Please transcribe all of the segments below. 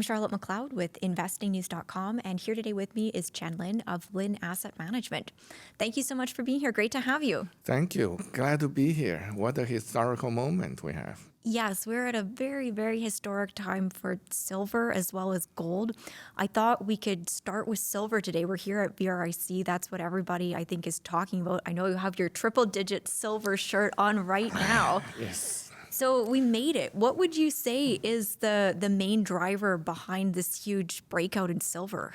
I'm Charlotte McLeod with investingnews.com, and here today with me is Chen Lin of Lin Asset Management. Thank you so much for being here. Great to have you. Thank you. Glad to be here. What a historical moment we have. Yes, we're at a very, very historic time for silver as well as gold. I thought we could start with silver today. We're here at BRIC. That's what everybody, I think, is talking about. I know you have your triple-digit silver shirt on right now. Yes. So we made it. What would you say is the main driver behind this huge breakout in silver?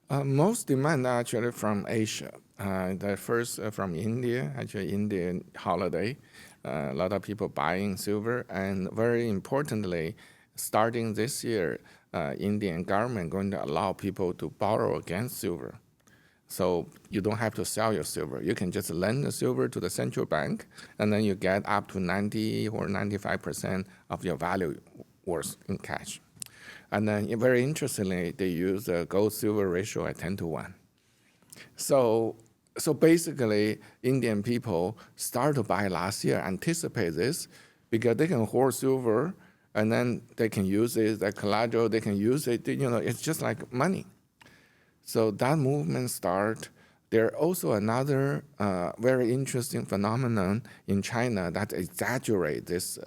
Most demand actually from Asia. The first from India, actually Indian holiday. A lot of people buying silver. And very importantly, starting this year, Indian government going to allow people to borrow against silver. So you don't have to sell your silver. You can just lend the silver to the central bank, and then you get up to 90 or 95% of your value worth in cash. And then very interestingly, they use the gold-silver ratio at 10 to 1. So basically, Indian people start to buy last year, anticipate this, because they can hoard silver, and then they can use it, the collateral, they can use it, it's just like money. So that movement start. There also another very interesting phenomenon in China that exaggerate this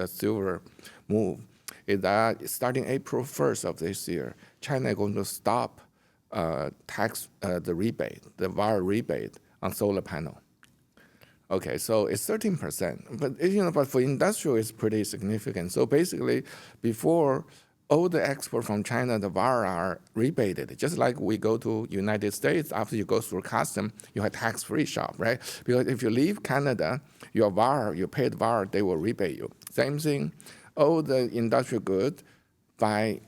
silver move is that starting April 1st of this year, China is going to stop tax the rebate, the VAR rebate on solar panel. Okay, so it's 13%, but for industrial, it's pretty significant. So basically, before all the export from China, the VAR are rebated. Just like we go to United States, after you go through custom, you have tax-free shop, right? Because if you leave Canada, your VAR, you paid VAR, they will rebate you. Same thing, all the industrial goods by,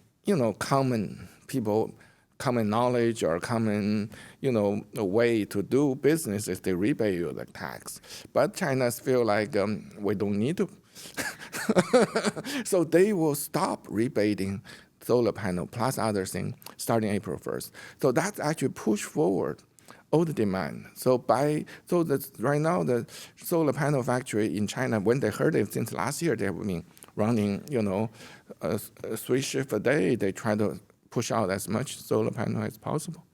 common people, common knowledge or common, way to do business is they rebate you the tax. But China feel like we don't need to. So they will stop rebating solar panel plus other things starting April 1st. So that's actually push forward all the demand. Right now the solar panel factory in China, when they heard it since last year, they have been running, 3 shifts a day. They try to push out as much solar panel as possible.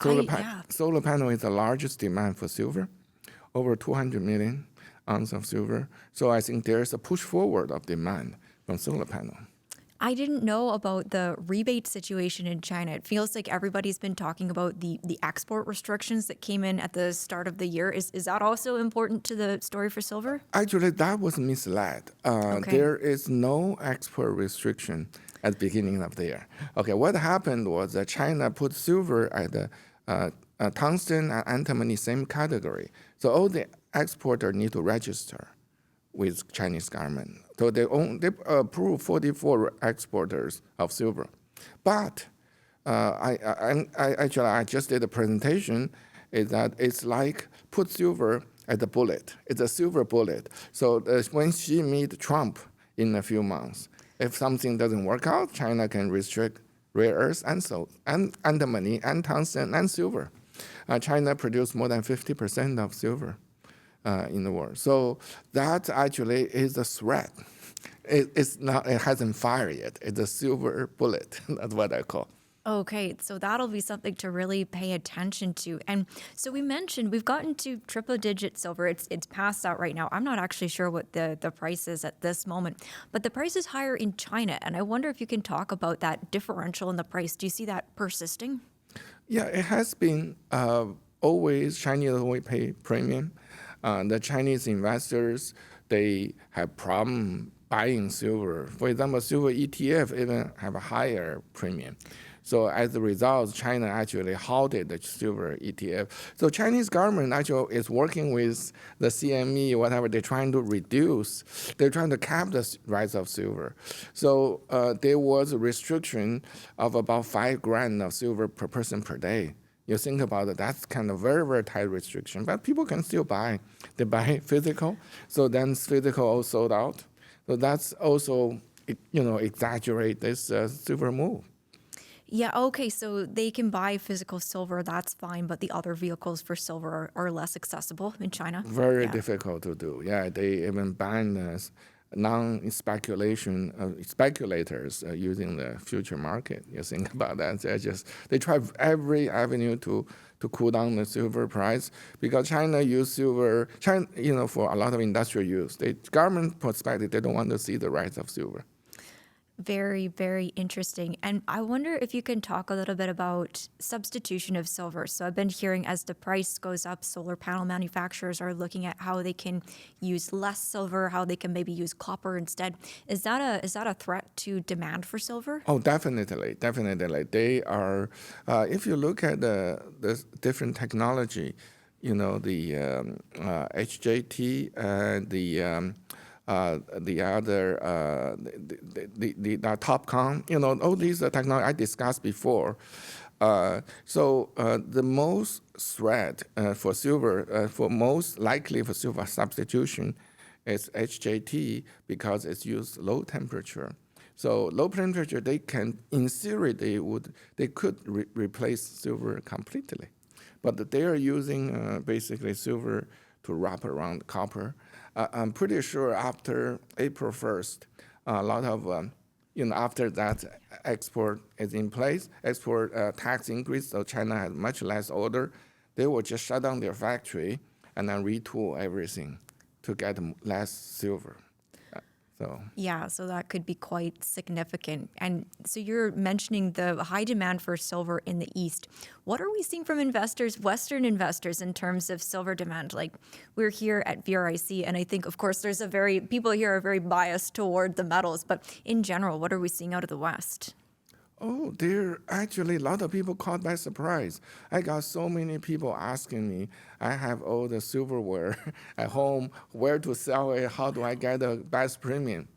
Solar panel is the largest demand for silver, over 200 million ounce of silver. So I think there's a push forward of demand from solar panel. I didn't know about the rebate situation in China. It feels like everybody's been talking about the export restrictions that came in at the start of the year. Is that also important to the story for silver? Actually, that was misled. There is no export restriction at the beginning of the year. Okay, what happened was that China put silver at the tungsten and antimony same category. So all the exporters need to register with Chinese government. So they approve 44 exporters of silver. But I just did a presentation, is that it's like put silver at the bullet. It's a silver bullet. So when she meet Trump in a few months, if something doesn't work out, China can restrict rare earths and antimony and tungsten and silver. China produced more than 50% of silver in the world. So that actually is a threat. It's not. It hasn't fired yet. It's a silver bullet. That's what I call. Okay, so that'll be something to really pay attention to. And so we mentioned we've gotten to triple-digit silver. It's past that right now. I'm not actually sure what the price is at this moment, but the price is higher in China. And I wonder if you can talk about that differential in the price. Do you see that persisting? Yeah, it has been always Chinese always pay premium. The Chinese investors, they have problem buying silver. For example, silver ETF even have a higher premium. So as a result, China actually halted the silver ETF. So Chinese government actually is working with the CME, whatever, they're trying to cap the rise of silver. So there was a restriction of about 5 grams of silver per person per day. You think about it, that's kind of very, very tight restriction, but people can still buy. They buy physical, so then physical all sold out. So that's also, exaggerate this silver move. Yeah, okay, so they can buy physical silver, that's fine, but the other vehicles for silver are less accessible in China? Very difficult to do. Yeah, they even ban non-speculation speculators using the future market. You think about that. They try every avenue to cool down the silver price because China use silver. China, for a lot of industrial use. The government perspective, they don't want to see the rise of silver. Very, very interesting. And I wonder if you can talk a little bit about substitution of silver. So I've been hearing as the price goes up, solar panel manufacturers are looking at how they can use less silver, how they can maybe use copper instead. Is that a threat to demand for silver? Oh, definitely. They are, if you look at the different technology, the HJT and the other, the TOPCon, all these technology I discussed before. So the most threat for silver, for most likely for silver substitution is HJT because it's used low temperature. So low temperature, they can, in theory, they could replace silver completely. But they are using basically silver to wrap around copper. I'm pretty sure after April 1st, a lot of, after that export is in place, export tax increase, so China has much less order, they will just shut down their factory and then retool everything to get less silver. Yeah, so that could be quite significant. And so you're mentioning the high demand for silver in the East. What are we seeing from investors, Western investors, in terms of silver demand? Like, we're here at VRIC, and I think, of course, people here are very biased toward the metals, but in general, what are we seeing out of the West? Oh, there actually a lot of people caught by surprise. I got so many people asking me, I have all the silverware at home, where to sell it, how do I get the best premium?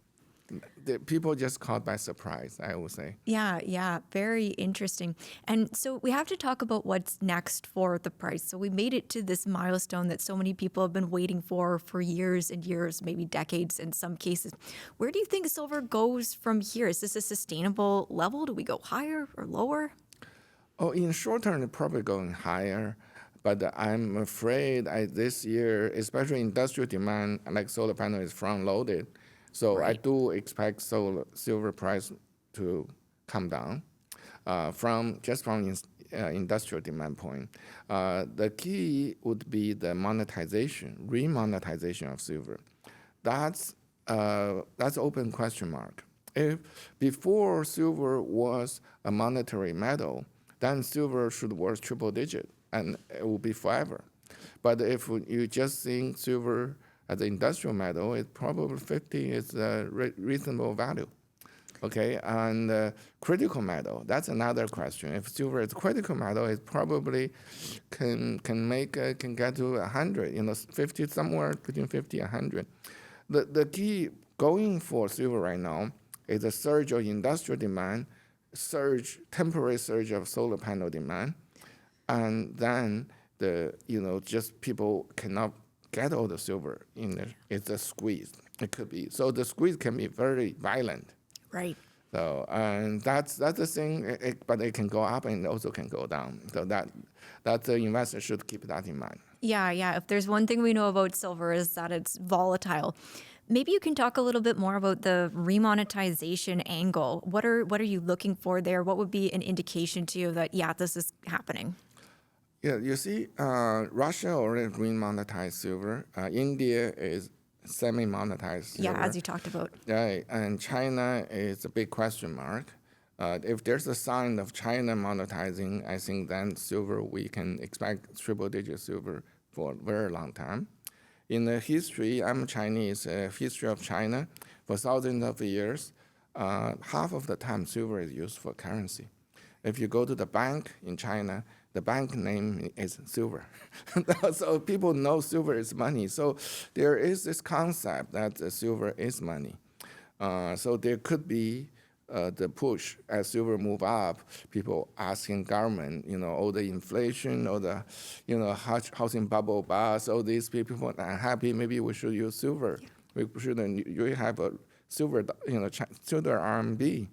The people just caught by surprise, I would say. Yeah, very interesting. And so we have to talk about what's next for the price. So we made it to this milestone that so many people have been waiting for years and years, maybe decades in some cases. Where do you think silver goes from here? Is this a sustainable level? Do we go higher or lower? Oh, in short term, it's probably going higher. But I'm afraid this year, especially industrial demand, like solar panel, is front-loaded. So I do expect silver price to come down from industrial demand point. The key would be the remonetization of silver. That's open question mark. If before silver was a monetary metal, then silver should worth triple digit and it will be forever. But if you just think silver as an industrial metal, it's probably 50 is a reasonable value. Okay, and critical metal, that's another question. If silver is critical metal, it probably can get to 100, 50, somewhere between 50 and 100. The key going for silver right now is a surge of industrial demand, temporary surge of solar panel demand, and then just people cannot get all the silver in there. It's a squeeze. It could be. So the squeeze can be very violent. Right. So and that's the thing. But it can go up and also can go down. So that the investor should keep that in mind. Yeah. If there's one thing we know about silver is that it's volatile. Maybe you can talk a little bit more about the remonetization angle. What are you looking for there? What would be an indication to you that, this is happening? Yeah, you see, Russia already remonetized silver. India is semi-monetized silver. Yeah, as you talked about. Yeah, and China is a big question mark. If there's a sign of China monetizing, I think then silver, we can expect triple-digit silver for a very long time. In the history, I'm Chinese, history of China, for thousands of years, half of the time silver is used for currency. If you go to the bank in China, the bank name is silver. So people know silver is money. So there is this concept that silver is money. So there could be the push as silver move up, people asking government, all the inflation, or the, housing bubble bust, all these people are unhappy, maybe we should use silver. Yeah. We should you have a silver, silver RMB.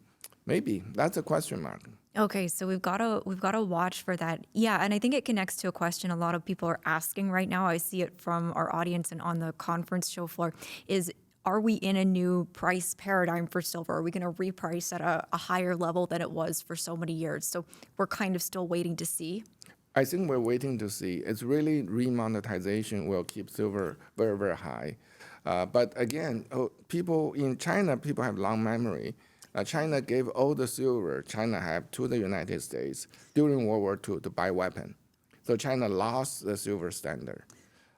Maybe that's a question mark. Okay, so we've got to watch for that. Yeah, and I think it connects to a question a lot of people are asking right now. I see it from our audience and on the conference show floor is, are we in a new price paradigm for silver? Are we going to reprice at a higher level than it was for so many years? So we're kind of still waiting to see. I think we're waiting to see. It's really remonetization will keep silver very, very high. But again, people in China, people have long memory. China gave all the silver China had to the United States during World War II to buy weapons. So China lost the silver standard.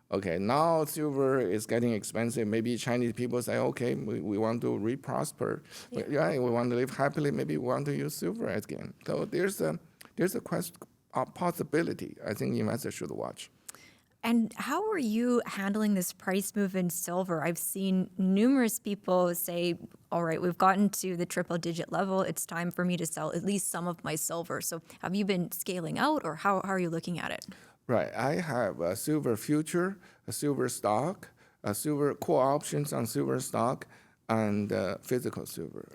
Okay, now silver is getting expensive. Maybe Chinese people say, okay, we want to re-prosper. Yeah, we want to live happily. Maybe we want to use silver again. So there's a possibility. I think investors should watch. And how are you handling this price move in silver? I've seen numerous people say, all right, we've gotten to the triple digit level. It's time for me to sell at least some of my silver. So have you been scaling out, or how are you looking at it? Right. I have a silver future, a silver stock, a silver call options on silver stock, and physical silver.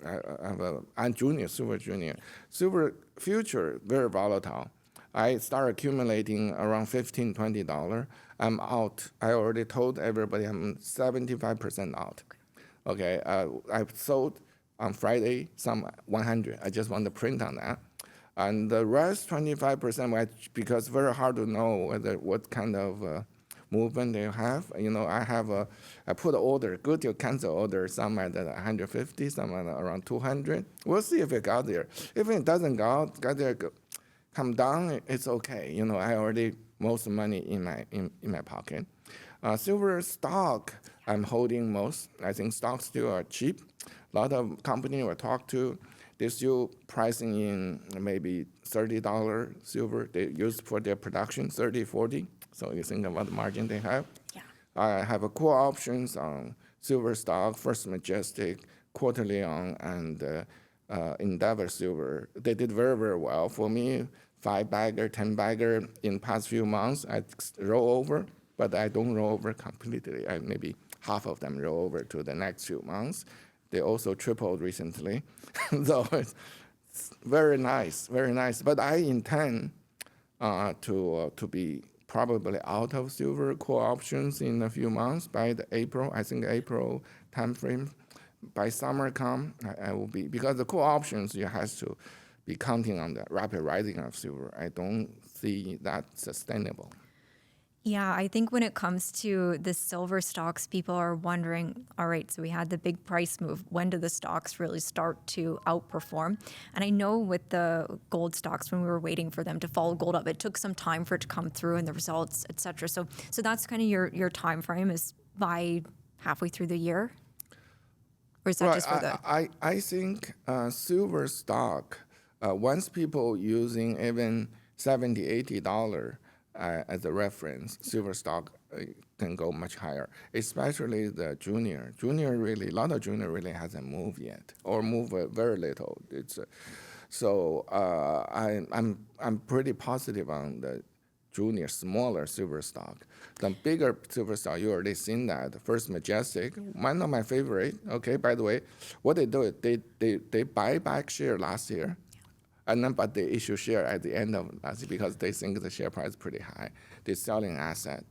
I have a junior, silver junior. Silver future, very volatile. I start accumulating around $15, $20. I'm out. I already told everybody I'm 75% out. Okay. I sold on Friday some 100. I just want to print on that. And the rest, 25%, because it's very hard to know what kind of movement they have. I put order, good to cancel order, some at 150, some at around 200. We'll see if it got there. If it doesn't got there, come down, it's okay. I already most money in my pocket. Silver stock, I'm holding most. I think stocks still are cheap. A lot of companies we talk to, they're still pricing in maybe $30 silver they use for their production, 30, 40. So you think about the margin they have. Yeah. I have a call options on silver stock, First Majestic, Quarterly on, and Endeavor Silver. They did very, very well. For me, 5-bagger, 10-bagger in past few months, I roll over, but I don't roll over completely. Maybe half of them roll over to the next few months. They also tripled recently. So it's very nice, very nice. But I intend to be probably out of silver call options in a few months by the April, I think April timeframe. By summer come, I will be, because the call options, you have to be counting on the rapid rising of silver. I don't see that sustainable. Yeah, I think when it comes to the silver stocks, people are wondering, all right, so we had the big price move. When do the stocks really start to outperform? And I know with the gold stocks, when we were waiting for them to follow gold up, it took some time for it to come through and the results, et cetera. So that's kind of your time frame is by halfway through the year? Or is that Right, just for the... I think silver stock, once people using even $70, $80 as a reference, silver stock can go much higher, especially the junior. Junior really, a lot of junior really hasn't moved yet, or moved very little. So I'm pretty positive on the junior, smaller silver stock. The bigger silver stock, you already seen that. First Majestic, one of my favorite. Okay, by the way, what they do, they buy back share last year. And then, but they issue share at the end of last year because they think the share price is pretty high. They're selling asset,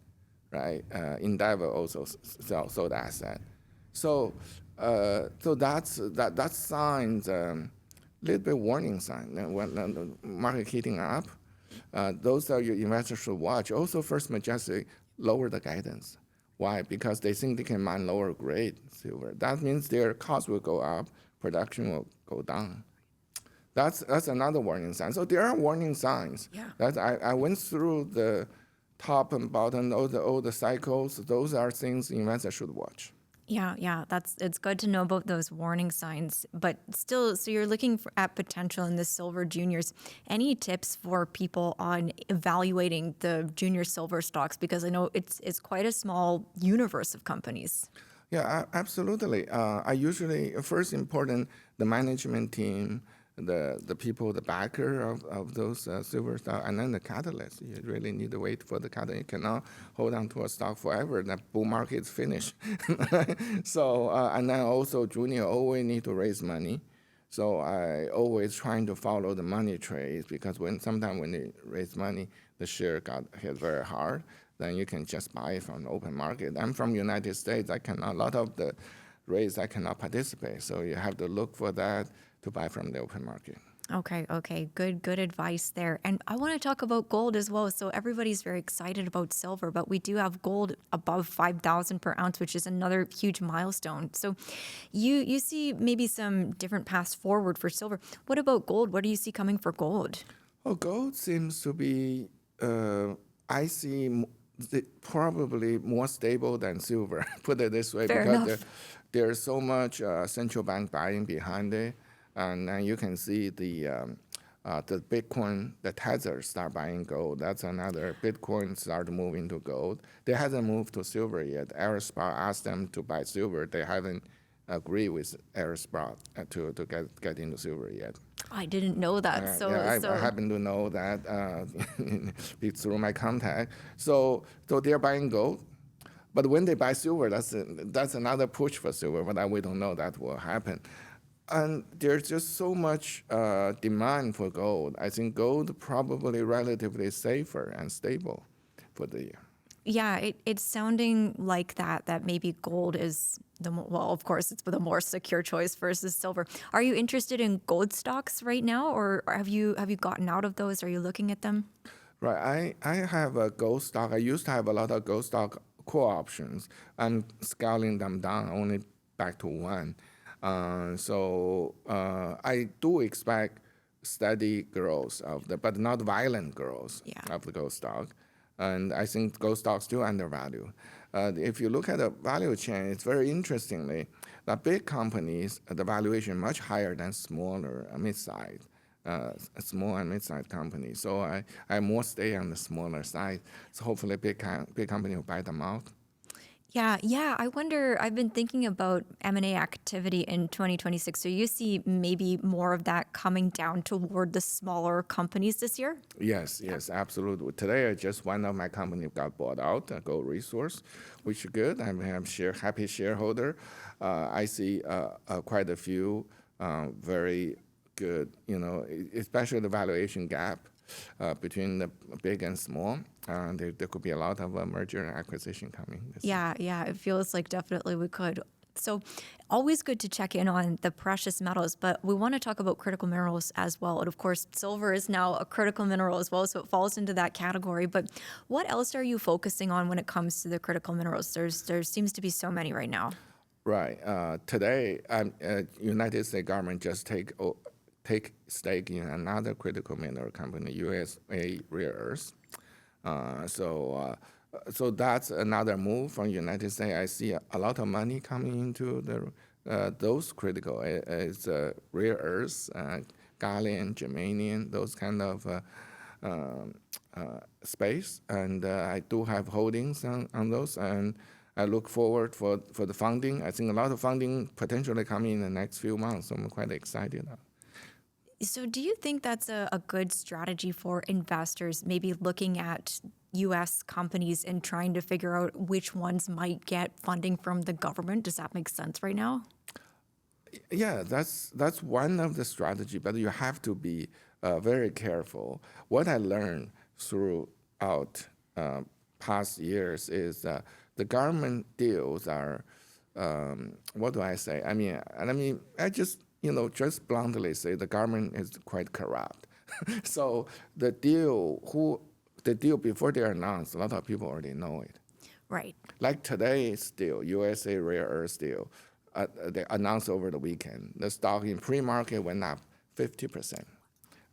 right? Endeavor also sold asset. So that signs little bit warning sign. And when the market heating up, those are your investors should watch. Also, First Majestic lower the guidance. Why? Because they think they can mine lower grade silver. That means their cost will go up, production will go down. That's another warning sign. So there are warning signs. Yeah. That I went through the top and bottom, all the cycles. Those are things investors should watch. Yeah, it's good to know about those warning signs. But still, so you're looking at potential in the silver juniors. Any tips for people on evaluating the junior silver stocks? Because I know it's quite a small universe of companies. Yeah, absolutely. I usually, first important, the management team, the people, the backer of those silver stock, and then the catalyst. You really need to wait for the catalyst. You cannot hold on to a stock forever. The bull market is finished. So, and then also junior always need to raise money. So I always trying to follow the money trades, because sometimes when they raise money, the share got hit very hard. Then you can just buy it from the open market. I'm from United States. A lot of the rates I cannot participate. So you have to look for that to buy from the open market. Okay. Good advice there. And I want to talk about gold as well. So everybody's very excited about silver, but we do have gold above 5,000 per ounce, which is another huge milestone. So you see maybe some different paths forward for silver. What about gold? What do you see coming for gold? Well, gold seems to be, I see probably more stable than silver, put it this way, Fair because enough. there's so much central bank buying behind it. And then you can see the Bitcoin, the Tether start buying gold. That's another. Bitcoin start moving to gold. They hasn't moved to silver yet. Aerospace asked them to buy silver. They haven't agreed with Aerospace to get into silver yet. I didn't know that. I happen to know that through my contact. So they're buying gold. But when they buy silver, that's another push for silver, but we don't know that will happen. And there's just so much demand for gold. I think gold probably relatively safer and stable for the year. Yeah, it's sounding like that maybe gold is well, of course, it's the more secure choice versus silver. Are you interested in gold stocks right now, or have you gotten out of those? Are you looking at them? Right. I have a gold stock. I used to have a lot of gold stock core options. I'm scaling them down only back to one. So I do expect steady growth but not violent growth of the gold stock. And I think gold stocks still undervalued. If you look at the value chain, it's very interestingly that big companies, the valuation much higher than smaller, mid-sized. Small and mid-sized companies. So I more stay on the smaller side. So hopefully big company will buy them out. Yeah. I wonder, I've been thinking about M&A activity in 2026. So you see maybe more of that coming down toward the smaller companies this year? Yes, absolutely. Today, just one of my company got bought out, Gold Resource, which is good. I'm happy shareholder. I see quite a few very good, especially the valuation gap between the big and small. There could be a lot of merger and acquisition coming this year. Yeah. It feels like definitely we could. So always good to check in on the precious metals, but we want to talk about critical minerals as well. And of course, silver is now a critical mineral as well, so it falls into that category. But what else are you focusing on when it comes to the critical minerals? There seems to be so many right now. Right. Today, United States government just take stake in another critical mineral company, USA Rare Earth. So that's another move from United States. I see a lot of money coming into those critical. It's rare earths, gallium, germanium, those kind of space. And I do have holdings on those. And I look forward for the funding. I think a lot of funding potentially coming in the next few months. So I'm quite excited. So do you think that's a good strategy for investors, maybe looking at U.S. companies and trying to figure out which ones might get funding from the government? Does that make sense right now? Yeah, that's one of the strategy, but you have to be very careful. What I learned throughout past years is the government deals are, what do I say? I just bluntly say the government is quite corrupt. So the deal before they announced, a lot of people already know it. Right. Like today's deal, USA Rare Earth deal, they announced over the weekend. The stock in pre-market went up 50%.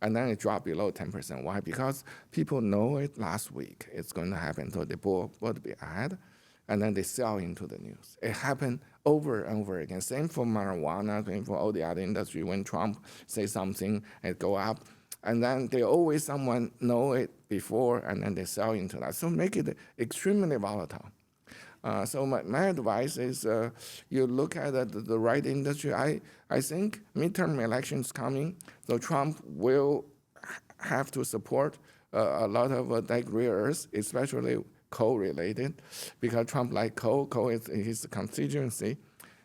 And then it dropped below 10%. Why? Because people know it last week. It's going to happen. So they bought the ad, and then they sell into the news. It happened over and over again. Same for marijuana, same for all the other industry. When Trump says something, it go up. And then they always someone know it before, and then they sell into that. So make it extremely volatile. So my advice is you look at the right industry. I think midterm elections coming, so Trump will have to support a lot of like rare earths, especially coal-related, because Trump like coal. Coal is his constituency.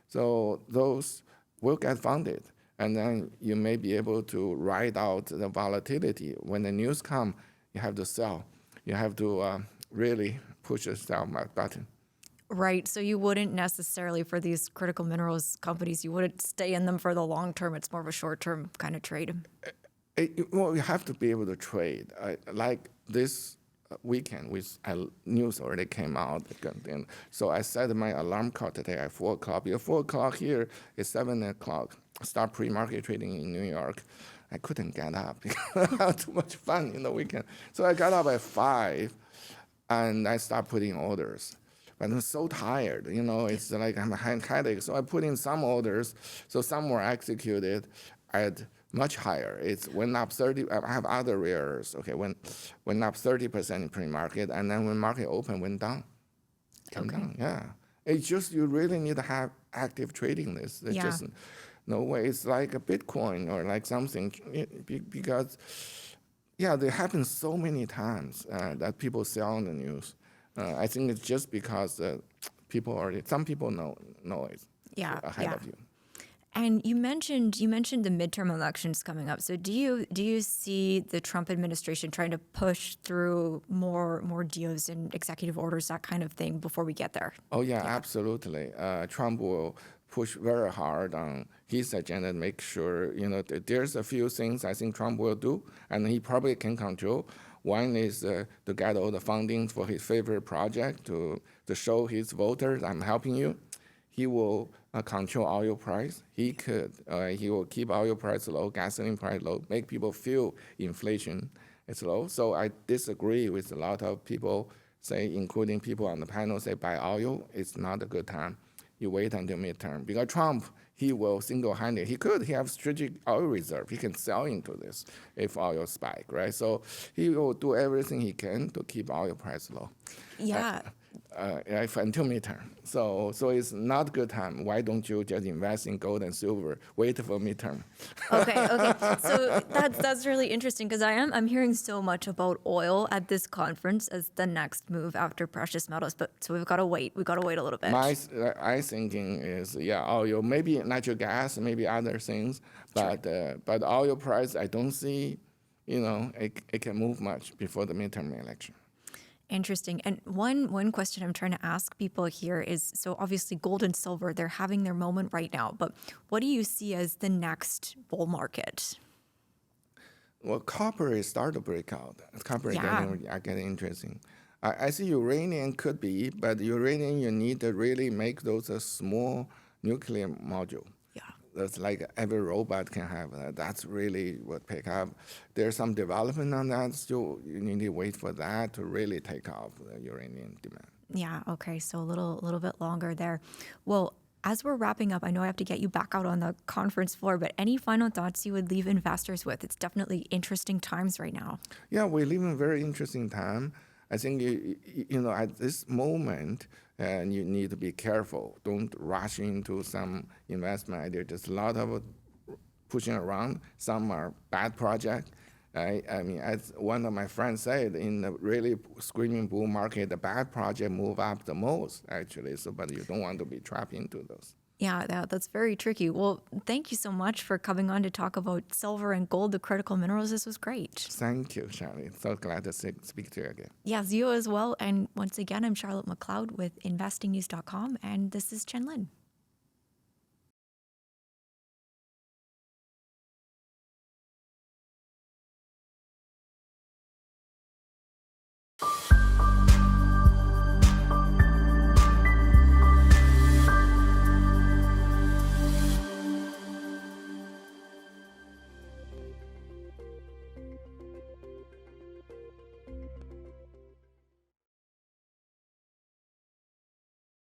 So those will get funded. And then you may be able to ride out the volatility. When the news come, you have to sell. You have to really push the sell button. Right. So you wouldn't necessarily, for these critical minerals companies, you wouldn't stay in them for the long term. It's more of a short term kind of trade. Well, you have to be able to trade. Like this weekend, news already came out. And so I set my alarm clock today at 4 o'clock. Because 4 o'clock here is 7 o'clock. Start pre-market trading in New York. I couldn't get up because I had too much fun in the weekend. So I got up at 5, and I start putting orders. But I'm so tired, it's like I'm a headache. So I put in some orders, so some were executed at much higher. It's went up 30. I have other rares. Okay, went up 30% in pre-market, and then when market open, went down. Came down. Yeah, it's just you really need to have active trading. There's just no way. It's like a Bitcoin or like something because they happen so many times that people say on the news. I think it's just because some people know it ahead of you. And you mentioned the midterm elections coming up. So do you see the Trump administration trying to push through more deals and executive orders, that kind of thing, before we get there? Oh yeah, absolutely. Trump will push very hard on his agenda to make sure there's a few things I think Trump will do, and he probably can control. One is to get all the funding for his favorite project to show his voters, I'm helping you. He will control oil price. He will keep oil price low, gasoline price low, make people feel inflation is low. So I disagree with a lot of people say, including people on the panel say buy oil. It's not a good time. You wait until midterm. Because Trump, he will single-handed, he have strategic oil reserve. He can sell into this if oil spike, right? So he will do everything he can to keep oil price low. Yeah. Until midterm. So it's not good time. Why don't you just invest in gold and silver, wait for midterm? Okay. So that's really interesting because I'm hearing so much about oil at this conference as the next move after precious metals. But so we've got to wait. We've got to wait a little bit. My thinking is oil, maybe natural gas, maybe other things, but oil price I don't see, it can move much before the midterm election. Interesting. And one question I'm trying to ask people here is, so obviously gold and silver, they're having their moment right now, but what do you see as the next bull market? Well, copper is starting to break out. Copper is getting interesting. I see uranium could be, but uranium you need to really make those a small nuclear module. That's like every robot can have that. That's really what pick up. There's some development on that. Still, you need to wait for that to really take off the uranium demand. Yeah. Okay. So a little bit longer there. Well, as we're wrapping up, I know I have to get you back out on the conference floor, but any final thoughts you would leave investors with? It's definitely interesting times right now. Yeah, we live in a very interesting time. I think at this moment, and you need to be careful. Don't rush into some investment idea. There's a lot of pushing around. Some are bad projects. I mean, as one of my friends said, in the really screaming bull market, the bad project move up the most, actually. So, but you don't want to be trapped into those. Yeah, that's very tricky. Well, thank you so much for coming on to talk about silver and gold, the critical minerals. This was great. Thank you, Charlie. So glad to speak to you again. Yes, you as well. And once again, I'm Charlotte McLeod with investingnews.com, and this is Chen Lin.